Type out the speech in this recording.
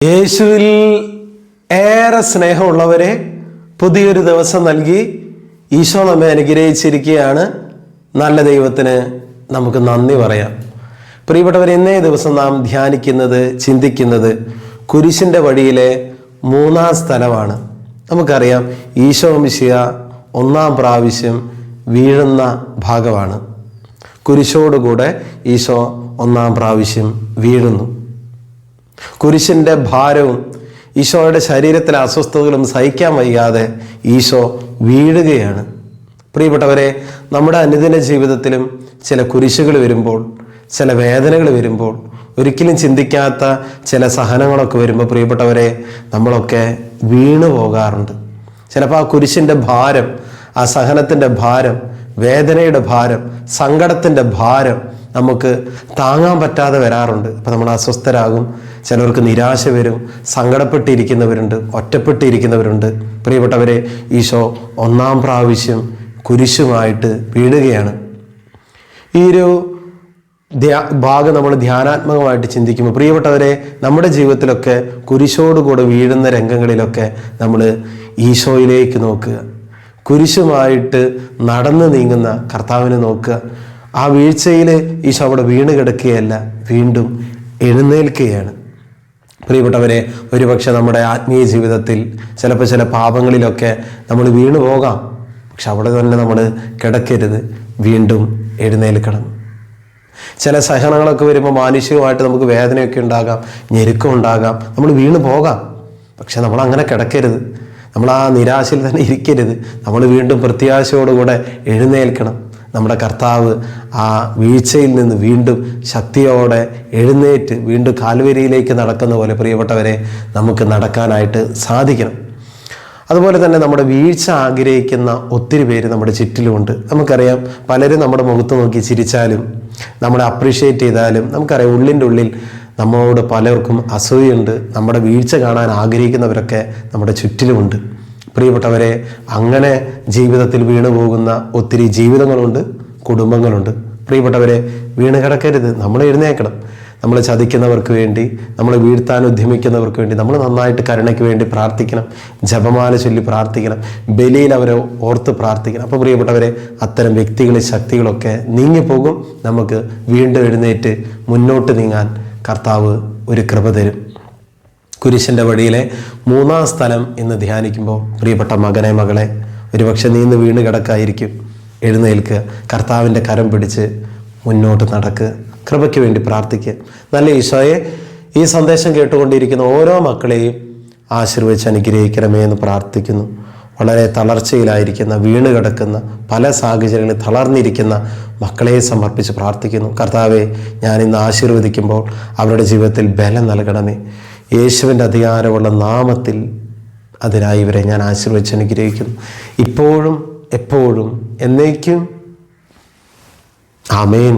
യേശുവിൽ ഏറെ സ്നേഹമുള്ളവരെ, പുതിയൊരു ദിവസം നൽകി ഈശോ നമ്മെ അനുഗ്രഹിച്ചിരിക്കുകയാണ്. നല്ല ദൈവത്തിന് നമുക്ക് നന്ദി പറയാം. പ്രിയപ്പെട്ടവർ, ഇന്നേ ദിവസം നാം ധ്യാനിക്കുന്നത്, ചിന്തിക്കുന്നത് കുരിശിൻ്റെ വഴിയിലെ 3-ാം സ്ഥലമാണ്. നമുക്കറിയാം, ഈശോ മിശിഹ 1-ാം പ്രാവശ്യം വീഴുന്ന ഭാഗമാണ്. കുരിശോടുകൂടെ ഈശോ 1-ാം പ്രാവശ്യം വീഴുന്നു. കുരിശിൻ്റെ ഭാരവും ഈശോയുടെ ശരീരത്തിലെ അസ്വസ്ഥതകളും സഹിക്കാൻ വയ്യാതെ ഈശോ വീഴുകയാണ്. പ്രിയപ്പെട്ടവരെ, നമ്മുടെ അനുദിന ജീവിതത്തിലും ചില കുരിശുകൾ വരുമ്പോൾ, ചില വേദനകൾ വരുമ്പോൾ, ഒരിക്കലും ചിന്തിക്കാത്ത ചില സഹനങ്ങളൊക്കെ വരുമ്പോൾ പ്രിയപ്പെട്ടവരെ, നമ്മളൊക്കെ വീണു പോകാറുണ്ട്. ചിലപ്പോൾ ആ കുരിശിൻ്റെ ഭാരം, ആ സഹനത്തിൻ്റെ ഭാരം, വേദനയുടെ ഭാരം, സങ്കടത്തിൻ്റെ ഭാരം നമുക്ക് താങ്ങാൻ പറ്റാതെ വരാറുണ്ട്. അപ്പം നമ്മൾ അസ്വസ്ഥരാകും, ചിലർക്ക് നിരാശ വരും, സങ്കടപ്പെട്ടിരിക്കുന്നവരുണ്ട്, ഒറ്റപ്പെട്ടിരിക്കുന്നവരുണ്ട്. പ്രിയപ്പെട്ടവരെ, ഈശോ 1-ാം പ്രാവശ്യം കുരിശുമായിട്ട് വീഴുകയാണ്. ഈ ഒരു ഭാഗം നമ്മൾ ധ്യാനാത്മകമായിട്ട് ചിന്തിക്കുമ്പോൾ പ്രിയപ്പെട്ടവരെ, നമ്മുടെ ജീവിതത്തിലൊക്കെ കുരിശോടുകൂടെ വീഴുന്ന രംഗങ്ങളിലൊക്കെ നമ്മൾ ഈശോയിലേക്ക് നോക്കുക. കുരിശുമായിട്ട് നടന്നു നീങ്ങുന്ന കർത്താവിനെ നോക്കുക. ആ വീഴ്ചയിൽ ഈശോ അവിടെ വീണ് കിടക്കുകയല്ല, വീണ്ടും എഴുന്നേൽക്കുകയാണ്. പ്രിയപ്പെട്ടവരെ, ഒരുപക്ഷെ നമ്മുടെ ആത്മീയ ജീവിതത്തിൽ ചിലപ്പോൾ ചില പാപങ്ങളിലൊക്കെ നമ്മൾ വീണു പോകാം. പക്ഷെ അവിടെ തന്നെ നമ്മൾ കിടക്കരുത്, വീണ്ടും എഴുന്നേൽക്കണം. ചില സഹനങ്ങളൊക്കെ വരുമ്പോൾ മാനുഷികമായിട്ട് നമുക്ക് വേദനയൊക്കെ ഉണ്ടാകാം, ഞെരുക്കം ഉണ്ടാകാം, നമ്മൾ വീണു പോകാം. പക്ഷെ നമ്മൾ അങ്ങനെ കിടക്കരുത്, നമ്മൾ ആ നിരാശയിൽ തന്നെ ഇരിക്കരുത്. നമ്മൾ വീണ്ടും പ്രത്യാശയോടുകൂടെ എഴുന്നേൽക്കണം. നമ്മുടെ കർത്താവ് ആ വീഴ്ചയിൽ നിന്ന് വീണ്ടും ശക്തിയോടെ എഴുന്നേറ്റ് വീണ്ടും കാൽവരിയിലേക്ക് നടക്കുന്ന പോലെ പ്രിയപ്പെട്ടവരെ നമുക്ക് നടക്കാനായിട്ട് സാധിക്കണം. അതുപോലെ തന്നെ നമ്മുടെ വീഴ്ച ആഗ്രഹിക്കുന്ന ഒത്തിരി പേര് നമ്മുടെ ചുറ്റിലുമുണ്ട്. നമുക്കറിയാം, പലരും നമ്മുടെ മുഖത്ത് നോക്കി ചിരിച്ചാലും നമ്മളെ അപ്രീഷിയേറ്റ് ചെയ്താലും നമുക്കറിയാം, ഉള്ളിൻ്റെ ഉള്ളിൽ നമ്മളോട് പലർക്കും അസൂയുണ്ട്. നമ്മുടെ വീഴ്ച കാണാൻ ആഗ്രഹിക്കുന്നവരൊക്കെ നമ്മുടെ ചുറ്റിലുമുണ്ട്. പ്രിയപ്പെട്ടവരെ, അങ്ങനെ ജീവിതത്തിൽ വീണു പോകുന്ന ഒത്തിരി ജീവിതങ്ങളുണ്ട്, കുടുംബങ്ങളുണ്ട്. പ്രിയപ്പെട്ടവരെ, വീണ് കിടക്കരുത്, നമ്മൾ എഴുന്നേൽക്കണം. നമ്മൾ ചതിക്കുന്നവർക്ക് വേണ്ടി, നമ്മൾ വീഴ്ത്താൻ ഉദ്യമിക്കുന്നവർക്ക് വേണ്ടി നമ്മൾ നന്നായിട്ട് കരുണയ്ക്ക് വേണ്ടി പ്രാർത്ഥിക്കണം, ജപമാല ചൊല്ലി പ്രാർത്ഥിക്കണം, ബലിയിൽ അവരെ ഓർത്ത് പ്രാർത്ഥിക്കണം. അപ്പോൾ പ്രിയപ്പെട്ടവരെ, അത്തരം വ്യക്തികളും ശക്തികളൊക്കെ നീങ്ങിപ്പോകും. നമുക്ക് വീണ്ടും എഴുന്നേറ്റ് മുന്നോട്ട് നീങ്ങാൻ കർത്താവ് ഒരു കൃപ തരും. കുരിശിൻ്റെ വഴിയിലെ 3-ാം സ്ഥലം എന്ന് ധ്യാനിക്കുമ്പോൾ പ്രിയപ്പെട്ട മകനെ, മകളെ, ഒരുപക്ഷെ നീ ഇന്ന് വീണ് കിടക്കായിരിക്കും. എഴുന്നേൽക്കുക, കർത്താവിൻ്റെ കരം പിടിച്ച് മുന്നോട്ട് നടക്കുക, കൃപയ്ക്ക് വേണ്ടി പ്രാർത്ഥിക്കുക. നല്ല ഈശോയെ, ഈ സന്ദേശം കേട്ടുകൊണ്ടിരിക്കുന്ന ഓരോ മക്കളെയും ആശീർവദിച്ച് അനുഗ്രഹിക്കണമേ എന്ന് പ്രാർത്ഥിക്കുന്നു. വളരെ തളർച്ചയിലായിരിക്കുന്ന, വീണ് കിടക്കുന്ന, പല സാഹചര്യങ്ങളിൽ തളർന്നിരിക്കുന്ന മക്കളെ സമർപ്പിച്ച് പ്രാർത്ഥിക്കുന്നു. കർത്താവെ, ഞാൻ ഇന്ന് ആശീർവദിക്കുമ്പോൾ അവരുടെ ജീവിതത്തിൽ ബലം നൽകണമേ. യേശുവിൻ്റെ അധികാരമുള്ള നാമത്തിൽ അതിനായി ഇവരെ ഞാൻ ആശീർവദിച്ച് അനുഗ്രഹിക്കുന്നു, ഇപ്പോഴും എപ്പോഴും എന്നേക്കും. ആമേൻ.